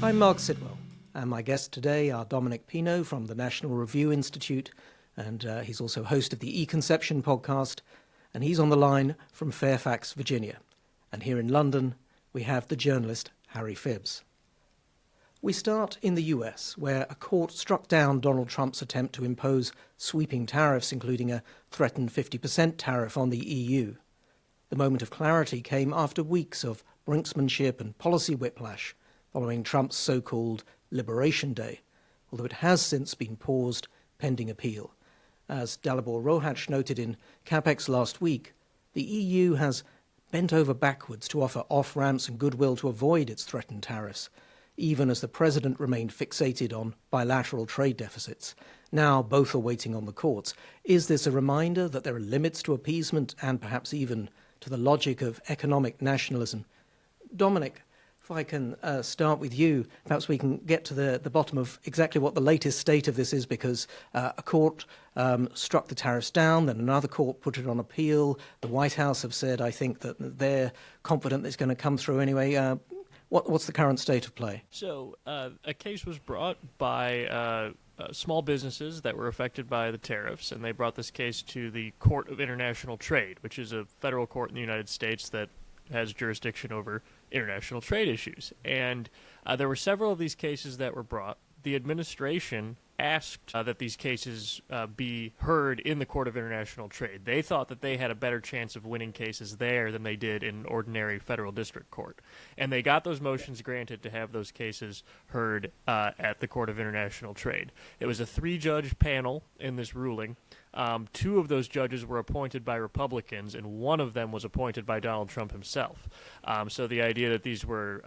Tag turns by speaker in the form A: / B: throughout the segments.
A: I'm Marc Sidwell, and my guests today are Dominic Pino from the National Review Institute, and he's also host of the E-Conception podcast, and he's on the line from Fairfax, Virginia. And here in London, we have the journalist Harry Phibbs. We start in the US, where a court struck down Donald Trump's attempt to impose sweeping tariffs, including a threatened 50% tariff on the EU. The moment of clarity came after weeks of brinksmanship and policy whiplash following Trump's so-called Liberation Day, although it has since been paused pending appeal. As Dalibor Rohatch noted in CapEx last week, the EU has bent over backwards to offer off-ramps and goodwill to avoid its threatened tariffs, even as the president remained fixated on bilateral trade deficits. Now both are waiting on the courts. Is this a reminder that there are limits to appeasement and perhaps even to the logic of economic nationalism? Dominic, if I can start with you, perhaps we can get to the bottom of exactly what the latest state of this is, because a court struck the tariffs down, then another court put it on appeal. The White House have said, I think, that they're confident it's going to come through anyway. What's the current state of play?
B: So a case was brought by small businesses that were affected by the tariffs, and they brought this case to the Court of International Trade, which is a federal court in the United States that has jurisdiction over international trade issues. And there were several of these cases that were brought. The administration asked that these cases be heard in the Court of International Trade. They thought that they had a better chance of winning cases there than they did in ordinary federal district court. And they got those motions granted to have those cases heard at the Court of International Trade. It was a 3-judge panel in this ruling. 2 of those judges were appointed by Republicans, and 1 of them was appointed by Donald Trump himself. So the idea that these were,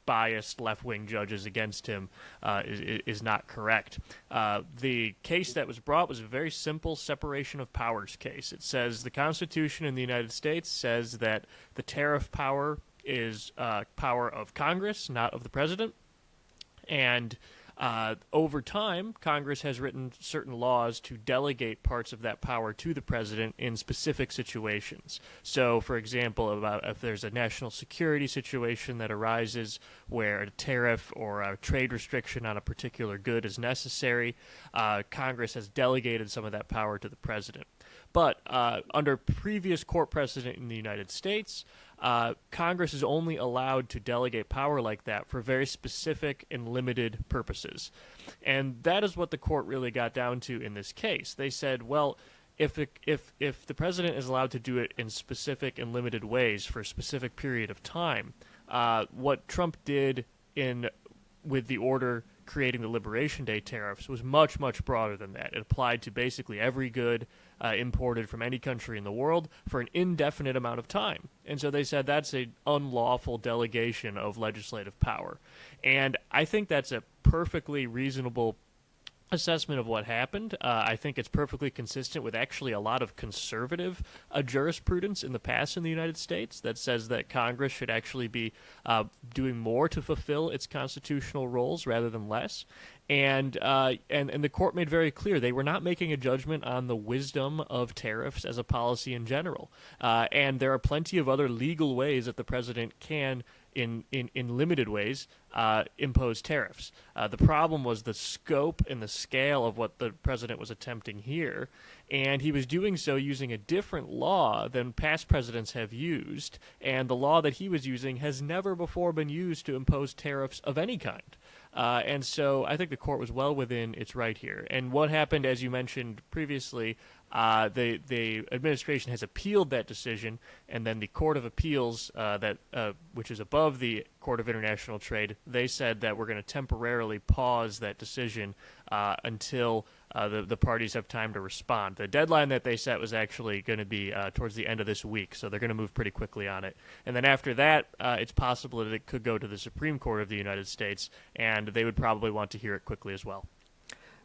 B: biased left-wing judges against him is not correct. The case that was brought was a very simple separation of powers case. It says the Constitution in the United States says that the tariff power is power of Congress, not of the president. And over time, Congress has written certain laws to delegate parts of that power to the president in specific situations. So, for example, if there's a national security situation that arises where a tariff or a trade restriction on a particular good is necessary, Congress has delegated some of that power to the president. But under previous court precedent in the United States, Congress is only allowed to delegate power like that for very specific and limited purposes. And that is what the court really got down to in this case. They said, well, if the president is allowed to do it in specific and limited ways for a specific period of time, what Trump did with the order creating the Liberation Day tariffs was much, much broader than that. It applied to basically every good imported from any country in the world for an indefinite amount of time. And so they said that's an unlawful delegation of legislative power. And I think that's a perfectly reasonable assessment of what happened. I think it's perfectly consistent with actually a lot of conservative jurisprudence in the past in the United States that says that Congress should actually be doing more to fulfill its constitutional roles rather than less. And the court made very clear they were not making a judgment on the wisdom of tariffs as a policy in general. And there are plenty of other legal ways that the president can, in limited ways, impose tariffs. The problem was the scope and the scale of what the president was attempting here, and he was doing so using a different law than past presidents have used, and the law that he was using has never before been used to impose tariffs of any kind. And so I think the court was well within its right here. And what happened, as you mentioned previously, the administration has appealed that decision, and then the Court of Appeals, which is above the Court of International Trade, they said that we're going to temporarily pause that decision until the parties have time to respond. The deadline that they set was actually going to be towards the end of this week, so they're going to move pretty quickly on it. And then after that, it's possible that it could go to the Supreme Court of the United States, and they would probably want to hear it quickly as well.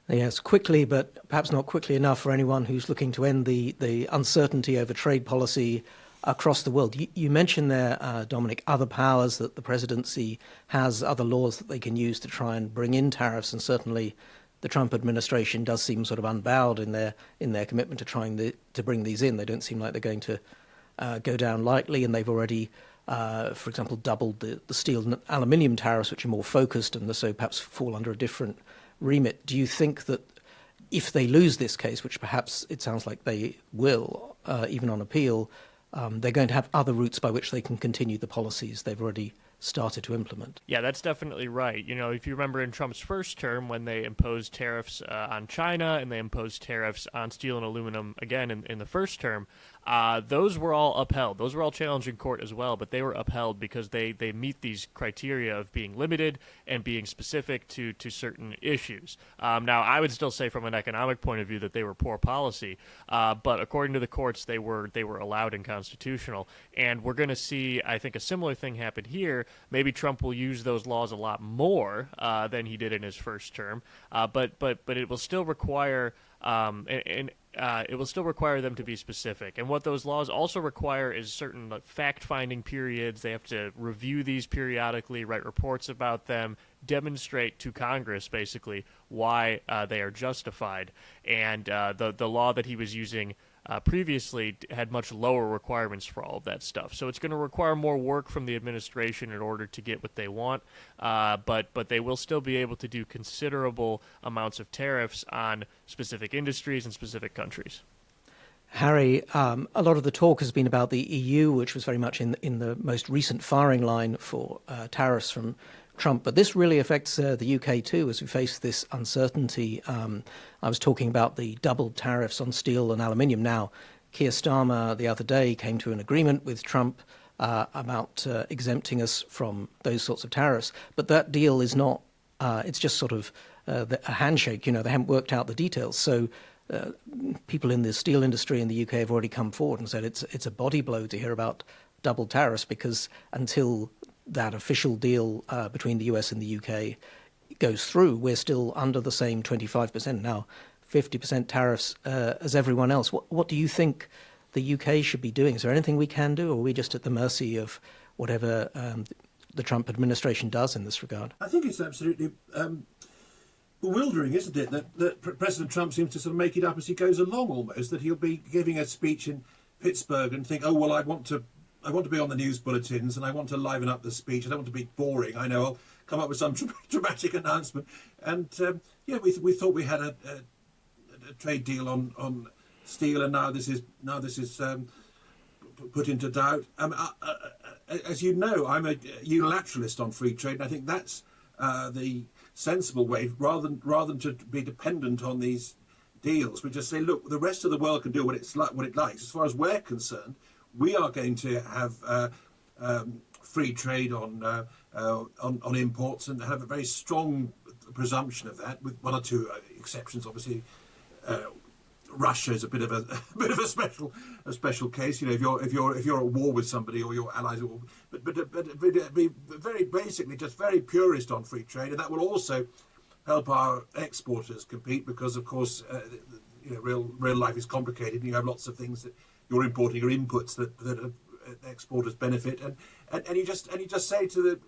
A: Yes, quickly, but perhaps not quickly enough for anyone who's looking to end the uncertainty over trade policy across the world. You mentioned there, Dominic, other powers that the presidency has, other laws that they can use to try and bring in tariffs, and certainly the Trump administration does seem sort of unbowed in their commitment to trying to bring these in. They don't seem like they're going to go down lightly, and they've already for example, doubled the steel and aluminium tariffs, which are more focused and so perhaps fall under a different remit. Do you think that if they lose this case, which perhaps it sounds like they will, even on appeal, they're going to have other routes by which they can continue the policies they've already started to implement?
B: Yeah, that's definitely right. You know, if you remember in Trump's first term when they imposed tariffs on China and they imposed tariffs on steel and aluminum again in the first term, those were all upheld. Those were all challenged in court as well, but they were upheld because they meet these criteria of being limited and being specific to certain issues. Now, I would still say from an economic point of view that they were poor policy, but according to the courts, they were allowed and constitutional. And we're going to see, I think, a similar thing happen here. Maybe Trump will use those laws a lot more than he did in his first term, but it will still require it will still require them to be specific. And what those laws also require is certain fact-finding periods. They have to review these periodically, write reports about them, demonstrate to Congress, basically, why they are justified. And the law that he was using previously had much lower requirements for all of that stuff. So it's going to require more work from the administration in order to get what they want, but they will still be able to do considerable amounts of tariffs on specific industries and specific countries.
A: Harry, a lot of the talk has been about the EU, which was very much in the most recent firing line for tariffs from Trump, but this really affects the UK too as we face this uncertainty. I was talking about the doubled tariffs on steel and aluminium. Now, Keir Starmer the other day came to an agreement with Trump about exempting us from those sorts of tariffs, but that deal is not, it's just sort of a handshake, you know, they haven't worked out the details. So people in the steel industry in the UK have already come forward and said it's a body blow to hear about double tariffs because until that official deal between the US and the UK goes through, we're still under the same 25%, now 50% tariffs as everyone else. What do you think the UK should be doing? Is there anything we can do, or are we just at the mercy of whatever the Trump administration does in this regard?
C: I think it's absolutely bewildering, isn't it, that President Trump seems to sort of make it up as he goes along almost, that he'll be giving a speech in Pittsburgh and think, oh, well, I want to be on the news bulletins and I want to liven up the speech. I don't want to be boring. I know I'll come up with some dramatic announcement. And we thought we had a trade deal on steel, and now this is put into doubt. As you know, I'm a unilateralist on free trade, and I think that's the sensible way, rather than to be dependent on these deals. We just say, look, the rest of the world can do what it likes. As far as we're concerned, we are going to have free trade on imports and have a very strong presumption of that, with one or two exceptions. Obviously, Russia is a bit of a special case. You know, if you're at war with somebody or your allies, but be very basically just very purist on free trade, and that will also help our exporters compete because, of course, real life is complicated. And you have lots of things that you're importing or inputs that exporters benefit, and you just say the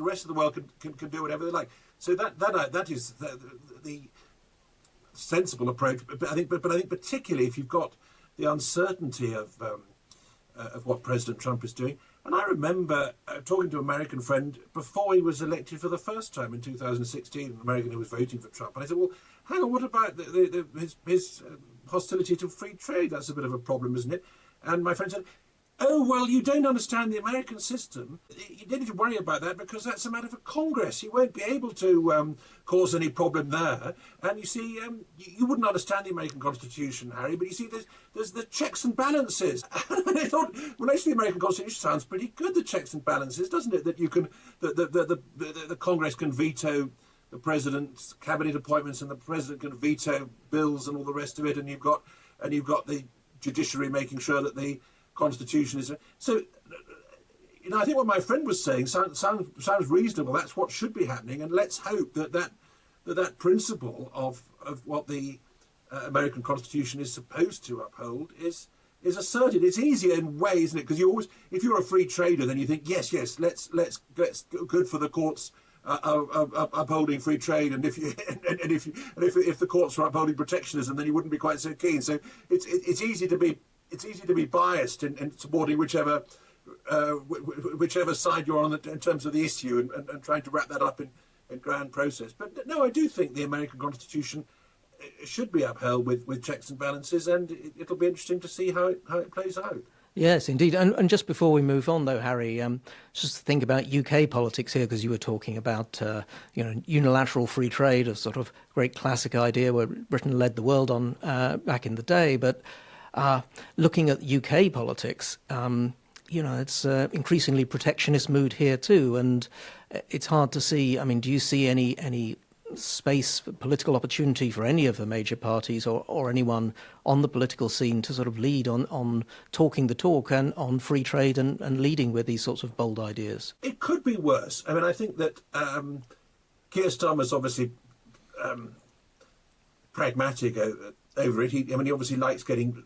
C: rest of the world can do whatever they like. So that is the sensible approach. But I think particularly if you've got the uncertainty of what President Trump is doing. And I remember talking to an American friend before he was elected for the first time in 2016, an American who was voting for Trump. And I said, well, hang on, what about his hostility to free trade? That's a bit of a problem, isn't it? And my friend said, oh, well, you don't understand the American system. You don't need to worry about that because that's a matter for Congress. You won't be able to cause any problem there. And you see, you wouldn't understand the American Constitution, Harry, but you see, there's the checks and balances. And I thought, well, actually, the American Constitution sounds pretty good, the checks and balances, doesn't it? That you can, the Congress can veto the president's cabinet appointments, and the president can veto bills and all the rest of it, and you've got the judiciary making sure that the Constitution is so. I think what my friend was saying sounds reasonable. That's what should be happening, and let's hope that principle of what the American Constitution is supposed to uphold is asserted. It's easier in ways, isn't it? Because you always, if you're a free trader, then you think yes, let's good for the courts upholding free trade, and if the courts were upholding protectionism, then you wouldn't be quite so keen. So it's easy to be it's easy to be biased in supporting whichever side you're on in terms of the issue, and trying to wrap that up in grand process. But no, I do think the American Constitution should be upheld with checks and balances, and it'll be interesting to see how it plays out.
A: Yes, indeed. And just before we move on, though, Harry, just to think about UK politics here, because you were talking about unilateral free trade, a sort of great classic idea where Britain led the world on back in the day. But looking at UK politics, it's increasingly protectionist mood here too, and it's hard to see. I mean, do you see any space for political opportunity for any of the major parties or anyone on the political scene to sort of lead on talking the talk and on free trade and leading with these sorts of bold ideas?
C: It could be worse. I mean, I think that Keir Starmer's obviously pragmatic over it. He obviously likes getting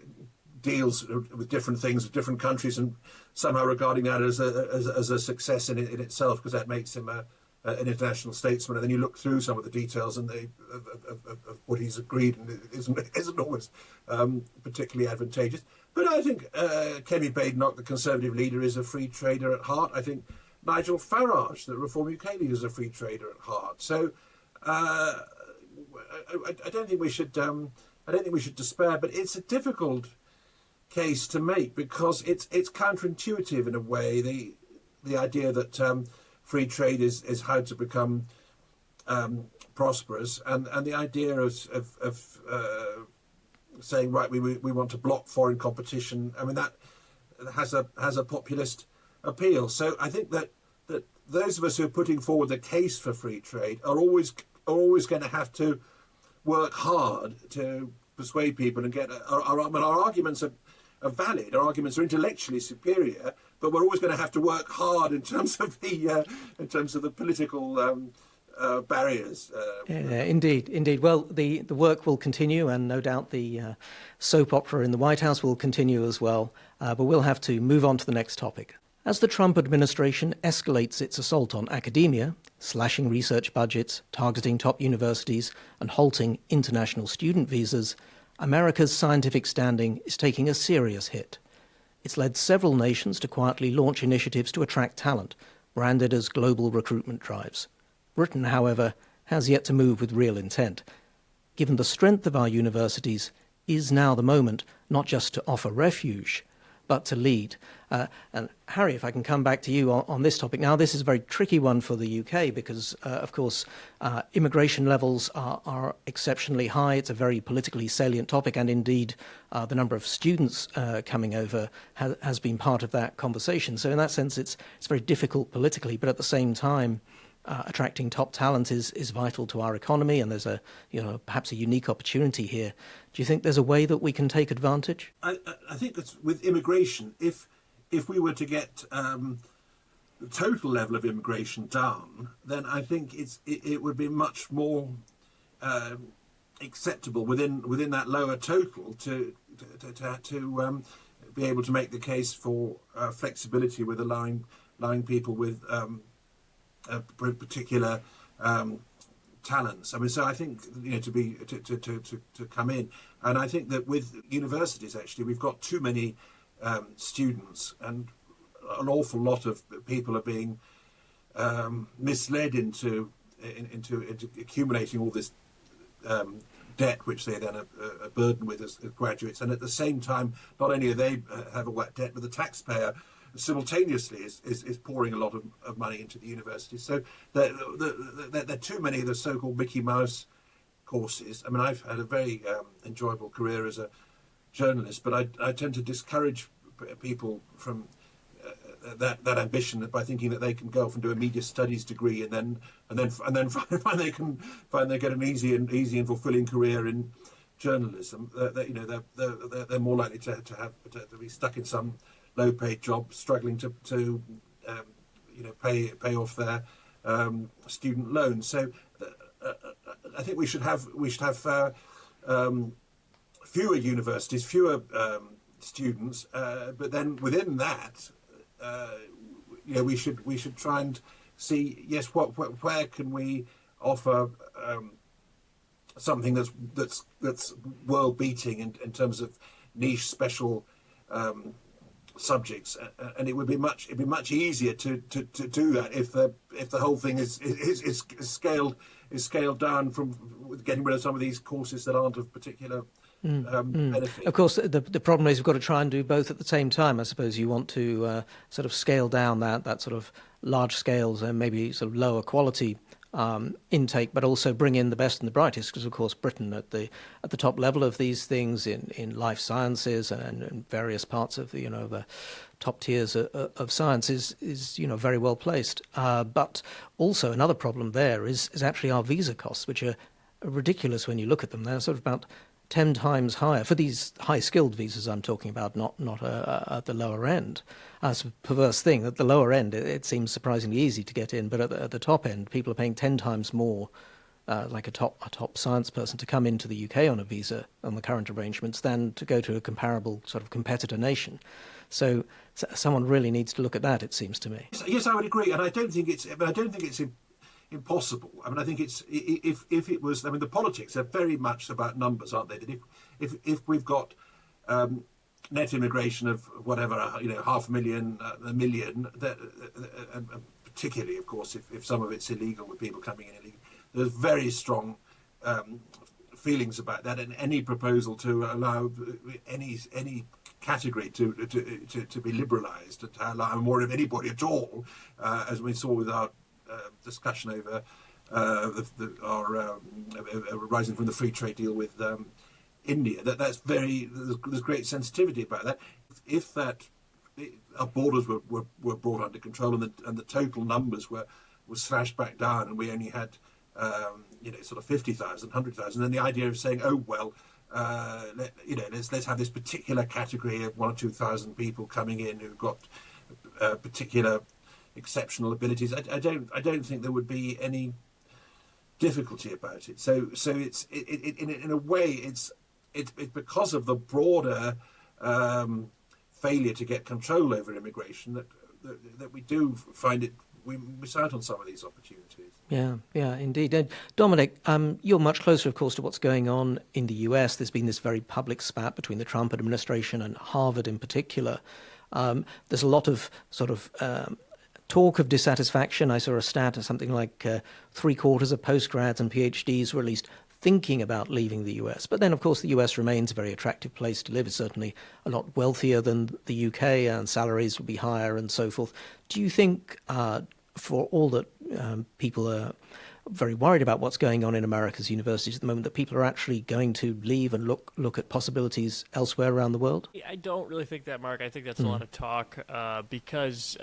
C: deals with different things with different countries, and somehow regarding that as a success in itself, because that makes him an international statesman. And then you look through some of the details and of what he's agreed, and it isn't always particularly advantageous. But I think Kemi Badenoch, the Conservative leader, is a free trader at heart. I think Nigel Farage, the Reform UK leader, is a free trader at heart. So I don't think we should despair. But it's a difficult case to make, because it's counterintuitive in a way. The idea that free trade is how to become prosperous, and the idea of saying, right, we want to block foreign competition. I mean, that has a populist appeal. So I think that those of us who are putting forward the case for free trade are always going to have to work hard to persuade people and get our arguments are valid. Our arguments are intellectually superior, but we're always going to have to work hard in terms of the political barriers.
A: Indeed. Well, the work will continue, and no doubt the soap opera in the White House will continue as well. But we'll have to move on to the next topic. As the Trump administration escalates its assault on academia, slashing research budgets, targeting top universities, and halting international student visas, America's scientific standing is taking a serious hit. It's led several nations to quietly launch initiatives to attract talent, branded as global recruitment drives. Britain, however, has yet to move with real intent. Given the strength of our universities, is now the moment not just to offer refuge, but to lead. And Harry, if I can come back to you on this topic. Now, this is a very tricky one for the UK because, of course, immigration levels are exceptionally high. It's a very politically salient topic, and indeed the number of students coming over has been part of that conversation. So in that sense, it's very difficult politically, but at the same time, attracting top talent is vital to our economy, and there's perhaps a unique opportunity here. Do you think there's a way that we can take advantage?
C: I think that with immigration, if we were to get the total level of immigration down, then I think it would be much more acceptable within that lower total to be able to make the case for flexibility with allowing people with particular talents. I mean, so I think to come in, and I think that with universities, actually, we've got too many students, and an awful lot of people are being misled into accumulating all this debt, which they then are burdened with as graduates. And at the same time, not only are they have a wet debt, but the taxpayer simultaneously is pouring a lot of money into the universities. So there are too many of the so-called Mickey Mouse courses. I mean, I've had a very enjoyable career as a journalist, but I tend to discourage people from that ambition by thinking that they can go off and do a media studies degree and then find they get an easy and fulfilling career in journalism. They're more likely to be stuck in some low-paid job, struggling to pay off their student loans. So I think we should have fewer universities, fewer students, but then within that, we should try and see, yes, where can we offer something that's world beating in terms of niche special subjects, and it'd be much easier to do that if the whole thing is scaled down from getting rid of some of these courses that aren't of particular benefit.
A: Of course, the problem is we've got to try and do both at the same time. I suppose you want to sort of scale down that sort of large scales and maybe sort of lower quality intake, but also bring in the best and the brightest, because of course Britain at the top level of these things in life sciences and various parts of the top tiers of science is very well placed. But also another problem there is actually our visa costs, which are ridiculous when you look at them. They're sort of about 10 times higher for these high-skilled visas I'm talking about, not at the lower end. It's a perverse thing. At the lower end, it seems surprisingly easy to get in, but at the top end, people are paying 10 times more, like a top science person, to come into the UK on a visa on the current arrangements than to go to a comparable sort of competitor nation. So someone really needs to look at that, it seems to me.
C: Yes, I would agree, and I don't think it's impossible. I mean, I think it's if it was. I mean, the politics are very much about numbers, aren't they? That if we've got net immigration of whatever, 500,000, 1 million, and particularly, of course, if some of it's illegal with people coming in illegally, there's very strong feelings about that, and any proposal to allow any category to be liberalised, to allow more of anybody at all, as we saw with our discussion over our rising from the free trade deal with India. There's great sensitivity about that. If our borders were brought under control and the total numbers were slashed back down, and we only had sort of 50,000, 100,000, then the idea of saying, oh well, let's have this particular category of 1,000 or 2,000 people coming in who've got particular exceptional abilities. I don't think there would be any difficulty about it. So it's in a way it's because of the broader failure to get control over immigration that we do find it. We miss out on some of these opportunities.
A: Yeah, indeed. Dominic, you're much closer, of course, to what's going on in the US. There's been this very public spat between the Trump administration and Harvard in particular. There's a lot of sort of talk of dissatisfaction. I saw a stat of something like 3/4 of postgrads and PhDs were at least thinking about leaving the US. But then, of course, the US remains a very attractive place to live. It's certainly a lot wealthier than the UK, and salaries will be higher and so forth. Do you think, for all that people are very worried about what's going on in America's universities at the moment, that people are actually going to leave and look at possibilities elsewhere around the world?
B: I don't really think that, Mark. I think that's a lot of talk because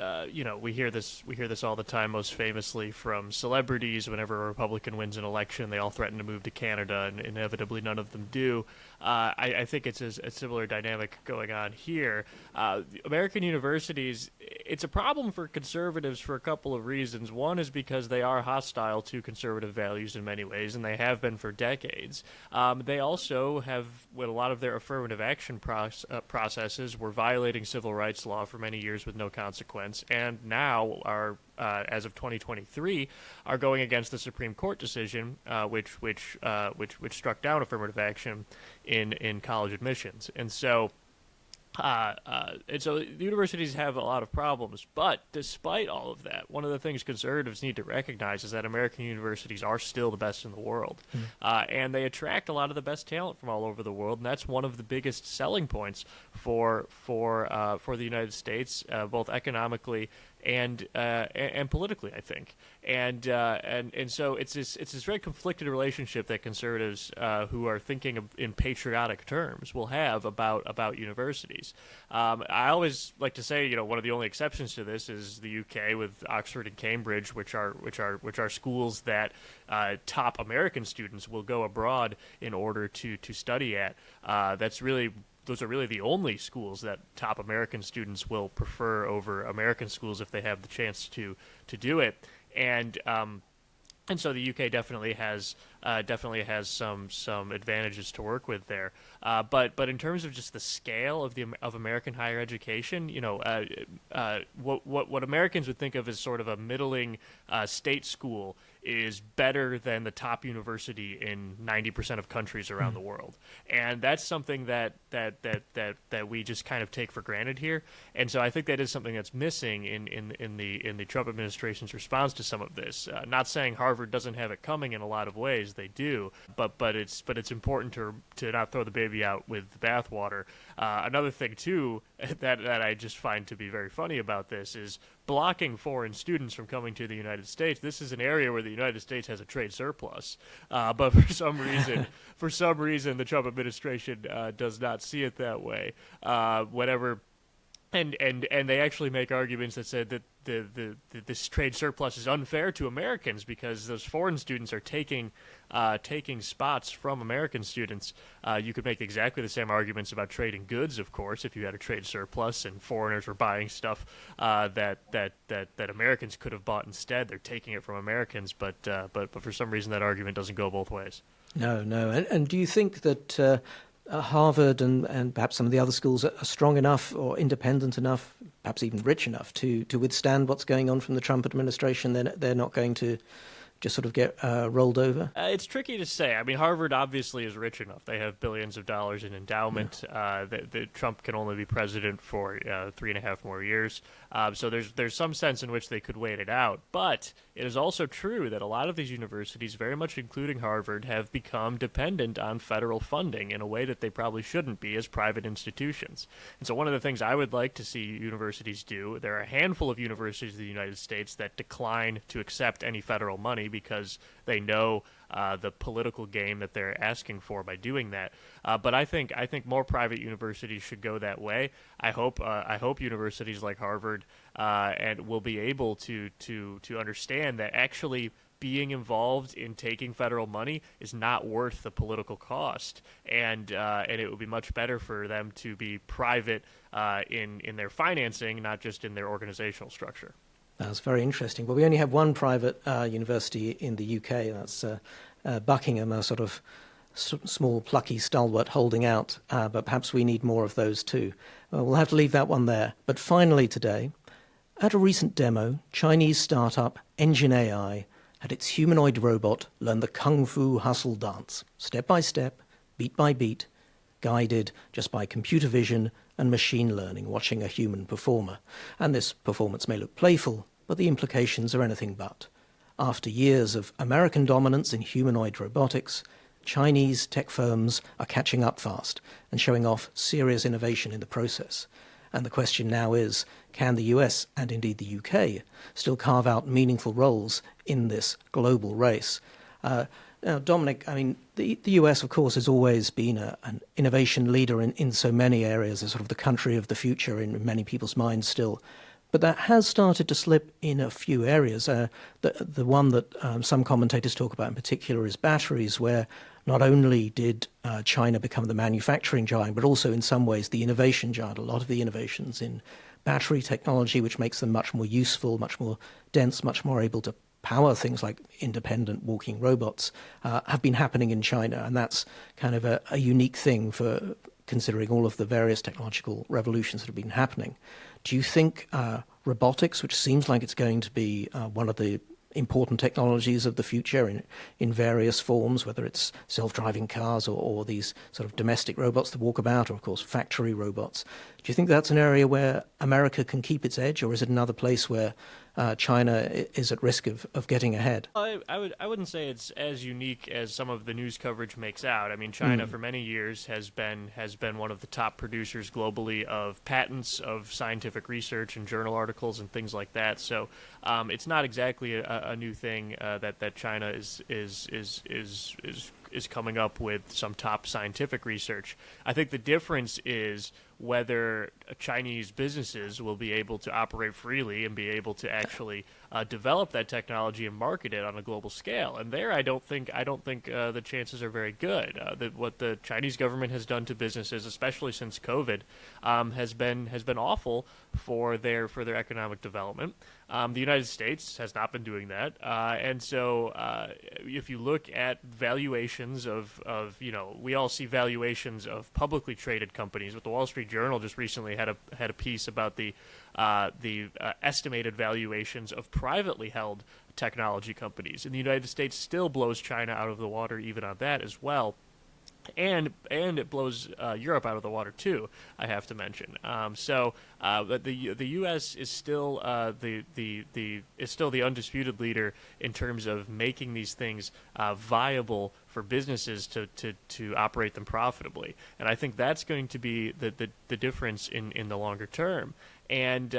B: we hear this all the time. Most famously from celebrities, whenever a Republican wins an election, they all threaten to move to Canada, and inevitably none of them do. I think it's a similar dynamic going on here. American universities, it's a problem for conservatives for a couple of reasons. One is because they are hostile to conservative values in many ways, and they have been for decades. They also have, with a lot of their affirmative action processes, were violating civil rights law for many years with no consequence, and now are, as of 2023, are going against the Supreme Court decision, which struck down affirmative action in college admissions, and so the universities have a lot of problems. But despite all of that, one of the things conservatives need to recognize is that American universities are still the best in the world, and they attract a lot of the best talent from all over the world, and that's one of the biggest selling points for the United States, both economically and politically, I think, and so it's this very conflicted relationship that conservatives who are thinking in patriotic terms will have about universities. I always like to say, one of the only exceptions to this is the UK with Oxford and Cambridge, which are schools that top American students will go abroad in order to study at. Those are really the only schools that top American students will prefer over American schools if they have the chance to do it. And so the UK definitely has some advantages to work with there. But in terms of just the scale of American higher education, what Americans would think of as sort of a middling state school is better than the top university in 90% of countries around the world. And that's something that we just kind of take for granted here. And so I think that is something that's missing in the Trump administration's response to some of this. Not saying Harvard doesn't have it coming in a lot of ways, they do, but it's important to not throw the baby out with the bathwater. Another thing too that I just find to be very funny about this is blocking foreign students from coming to the United States. This is an area where the United States has a trade surplus, but for some reason, the Trump administration does not see it that way. And they actually make arguments that said that this trade surplus is unfair to Americans because those foreign students are taking spots from American students. You could make exactly the same arguments about trading goods, of course, if you had a trade surplus and foreigners were buying stuff that Americans could have bought instead. They're taking it from Americans, but for some reason that argument doesn't go both ways.
A: No. And do you think that Harvard and perhaps some of the other schools are strong enough or independent enough, perhaps even rich enough to withstand what's going on from the Trump administration? They're not going to just sort of get rolled over?
B: It's tricky to say. I mean, Harvard obviously is rich enough. They have billions of dollars in endowment. Trump can only be president for 3.5 more years. So there's some sense in which they could wait it out. But it is also true that a lot of these universities, very much including Harvard, have become dependent on federal funding in a way that they probably shouldn't be as private institutions. And so one of the things I would like to see universities do, there are a handful of universities in the United States that decline to accept any federal money because they know the political game that they're asking for by doing that. But I think more private universities should go that way. I hope universities like Harvard and will be able to understand that actually being involved in taking federal money is not worth the political cost, and it would be much better for them to be private in their financing, not just in their organizational structure.
A: That's very interesting. Well, we only have one private university in the UK. That's Buckingham, a sort of small, plucky stalwart holding out. But perhaps we need more of those too. We'll have to leave that one there. But finally today, at a recent demo, Chinese startup Engine AI had its humanoid robot learn the kung fu hustle dance, step by step, beat by beat, guided just by computer vision and machine learning, watching a human performer. And this performance may look playful, but the implications are anything but. After years of American dominance in humanoid robotics, Chinese tech firms are catching up fast and showing off serious innovation in the process. And the question now is, can the US and indeed the UK still carve out meaningful roles in this global race? Now, Dominic, I mean, the US, of course, has always been an innovation leader in so many areas, as sort of the country of the future in many people's minds still. But that has started to slip in a few areas. The one that some commentators talk about in particular is batteries, where not only did China become the manufacturing giant, but also in some ways the innovation giant. A lot of the innovations in battery technology, which makes them much more useful, much more dense, much more able to power things like independent walking robots, have been happening in China. And that's kind of a unique thing for considering all of the various technological revolutions that have been happening. Do you think robotics, which seems like it's going to be one of the important technologies of the future in various forms, whether it's self-driving cars or these sort of domestic robots that walk about, or of course factory robots, do you think that's an area where America can keep its edge, or is it another place where China is at risk of getting ahead?
B: I wouldn't say it's as unique as some of the news coverage makes out. I mean, China for many years has been one of the top producers globally of patents, of scientific research and journal articles and things like that. So it's not exactly a new thing that China is coming up with some top scientific research. I think the difference is whether Chinese businesses will be able to operate freely and be able to actually develop that technology and market it on a global scale. And there, I don't think the chances are very good. What the Chinese government has done to businesses, especially since COVID, has been awful for their economic development. The United States has not been doing that, and so if you look at valuations of we all see valuations of publicly traded companies with the Wall Street Journal just recently had a piece about the estimated valuations of privately held technology companies, and the United States still blows China out of the water even on that as well. And it blows Europe out of the water too, I have to mention. But the U.S. is still the undisputed leader in terms of making these things viable for businesses to operate them profitably, and I think that's going to be the difference in the longer term. And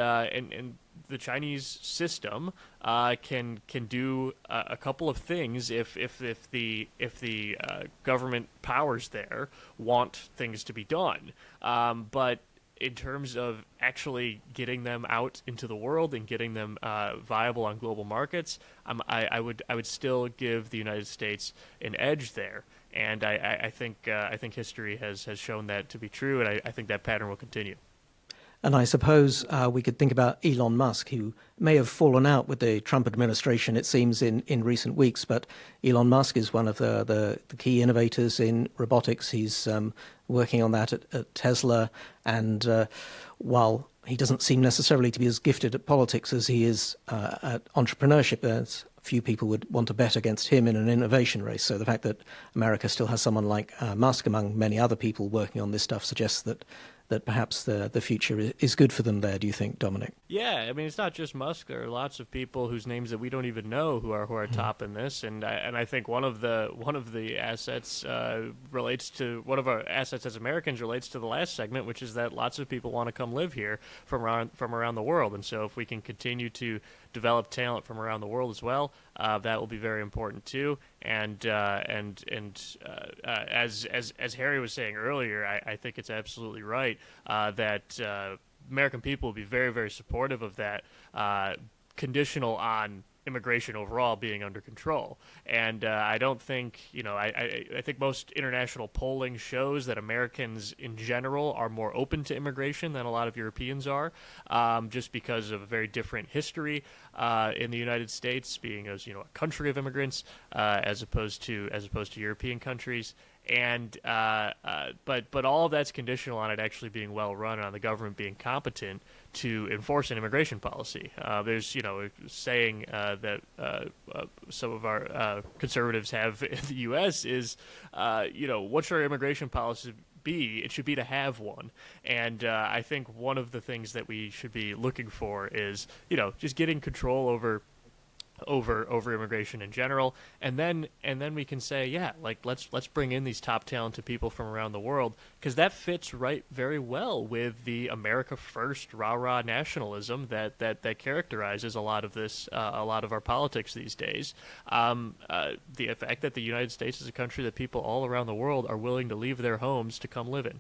B: the Chinese system can do a couple of things if the government powers there want things to be done. But in terms of actually getting them out into the world and getting them viable on global markets, I would still give the United States an edge there. And I think history has shown that to be true, and I think that pattern will continue.
A: And I suppose we could think about Elon Musk, who may have fallen out with the Trump administration, it seems, in recent weeks. But Elon Musk is one of the key innovators in robotics. He's working on that at Tesla. And while he doesn't seem necessarily to be as gifted at politics as he is at entrepreneurship, there's few people would want to bet against him in an innovation race. So the fact that America still has someone like Musk among many other people working on this stuff suggests that perhaps the future is good for them there, do you think, Dominic?
B: Yeah, I mean, it's not just Musk. There are lots of people whose names that we don't even know who are top in this, and I think one of the assets relates to one of our assets as Americans relates to the last segment, which is that lots of people want to come live here from around the world, and so if we can continue to develop talent from around the world as well, that will be very important too. And as Harry was saying earlier, I think it's absolutely right that American people will be very, very supportive of that, conditional on immigration overall being under control. And I don't think, I think most international polling shows that Americans in general are more open to immigration than a lot of Europeans are, just because of a very different history in the United States, being as a country of immigrants as opposed to European countries. And but all of that's conditional on it actually being well run and on the government being competent to enforce an immigration policy. There's a saying that some of our conservatives have in the U.S. is what should our immigration policy be? It should be to have one. And I think one of the things that we should be looking for is just getting control over immigration in general, and then we can say, let's bring in these top talented people from around the world, because that fits right very well with the America First rah-rah nationalism that characterizes a lot of our politics these days. The fact that the United States is a country that people all around the world are willing to leave their homes to come live in.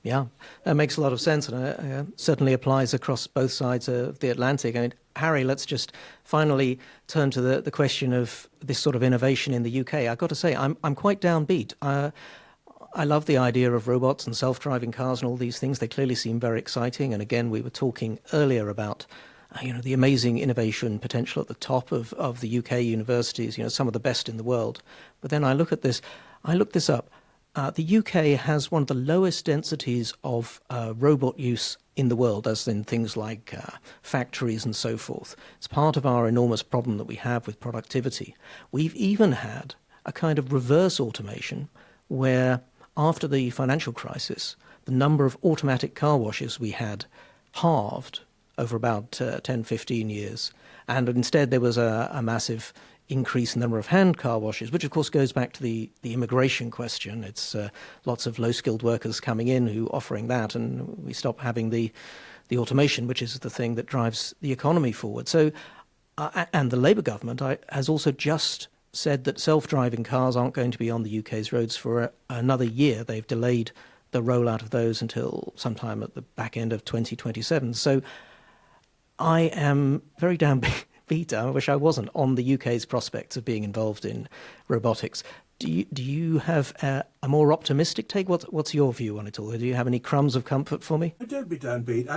A: Yeah, that makes a lot of sense, and certainly applies across both sides of the Atlantic. I mean, Harry, let's just finally turn to the question of this sort of innovation in the UK. I've got to say, I'm quite downbeat. I love the idea of robots and self-driving cars and all these things. They clearly seem very exciting. And again, we were talking earlier about the amazing innovation potential at the top of the UK universities, some of the best in the world. But then I looked this up. The UK has one of the lowest densities of robot use in the world, as in things like factories and so forth. It's part of our enormous problem that we have with productivity. We've even had a kind of reverse automation where, after the financial crisis, the number of automatic car washes we had halved over about 10, 15 years. And instead there was a massive increase in the number of hand car washes, which of course goes back to the immigration question. It's lots of low-skilled workers coming in who offering that, and we stop having the automation, which is the thing that drives the economy forward. So, and the Labour government has also just said that self-driving cars aren't going to be on the UK's roads for another year. They've delayed the rollout of those until sometime at the back end of 2027. So I am very downbeat. I wish I wasn't on the UK's prospects of being involved in robotics. Do you have a more optimistic take? What's your view on it all? Do you have any crumbs of comfort for me?
C: Don't be downbeat.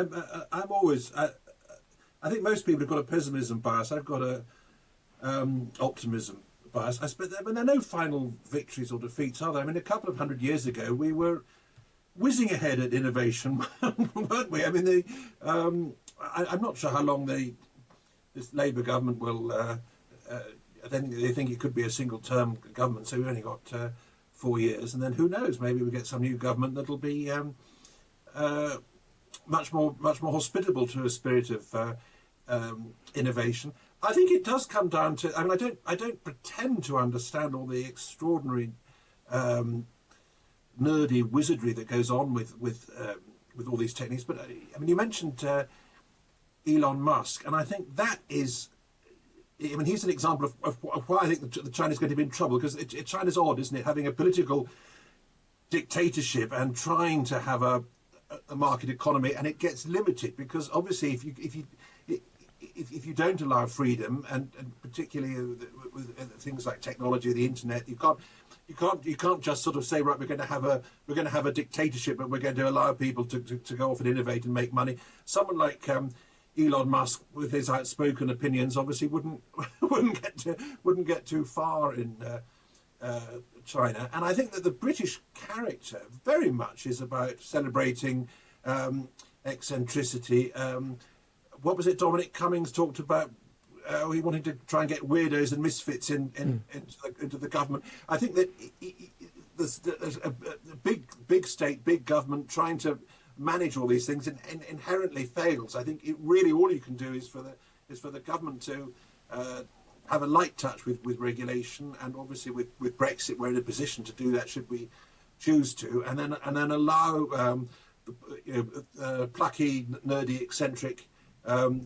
C: I'm always. I think most people have got a pessimism bias. I've got a optimism bias. But there are no final victories or defeats, are there? I mean, a couple of hundred years ago, we were whizzing ahead at innovation, weren't we? I mean, I'm not sure how long this Labour government will. They think it could be a single-term government, so we've only got 4 years, and then who knows? Maybe we get some new government that'll be much more hospitable to a spirit of innovation. I think it does come down to. I mean, I don't pretend to understand all the extraordinary nerdy wizardry that goes on with all these techniques. But I mean, you mentioned Elon Musk, and I think that is. I mean, he's an example of why I think the China's going to be in trouble, because China's odd, isn't it? Having a political dictatorship and trying to have a market economy, and it gets limited because obviously if you don't allow freedom, and particularly with things like technology, the internet, you can't just sort of say, right, we're going to have a dictatorship, but we're going to allow people to go off and innovate and make money. Someone like Elon Musk, with his outspoken opinions, obviously wouldn't get too far in China. And I think that the British character very much is about celebrating eccentricity. What was it Dominic Cummings talked about? He wanted to try and get weirdos and misfits into the government. I think that there's a big state, big government trying to manage all these things inherently fails. I think really all you can do is for the government to have a light touch with regulation, and obviously with Brexit we're in a position to do that should we choose to, and then allow plucky, nerdy, eccentric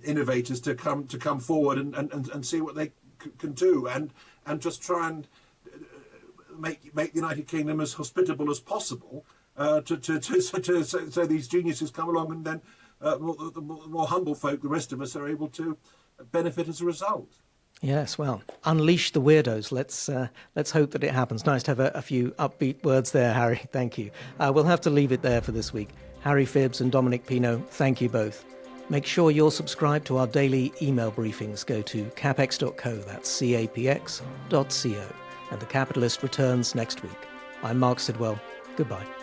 C: innovators to come forward and see what they can do, and just try and make the United Kingdom as hospitable as possible. So these geniuses come along, and then the more humble folk, the rest of us, are able to benefit as a result.
A: Yes, well, unleash the weirdos. Let's hope that it happens. Nice to have a few upbeat words there, Harry. Thank you. We'll have to leave it there for this week. Harry Phibbs and Dominic Pino, thank you both. Make sure you're subscribed to our daily email briefings. Go to capex.co, that's capx.co, and The Capitalist returns next week. I'm Marc Sidwell. Goodbye.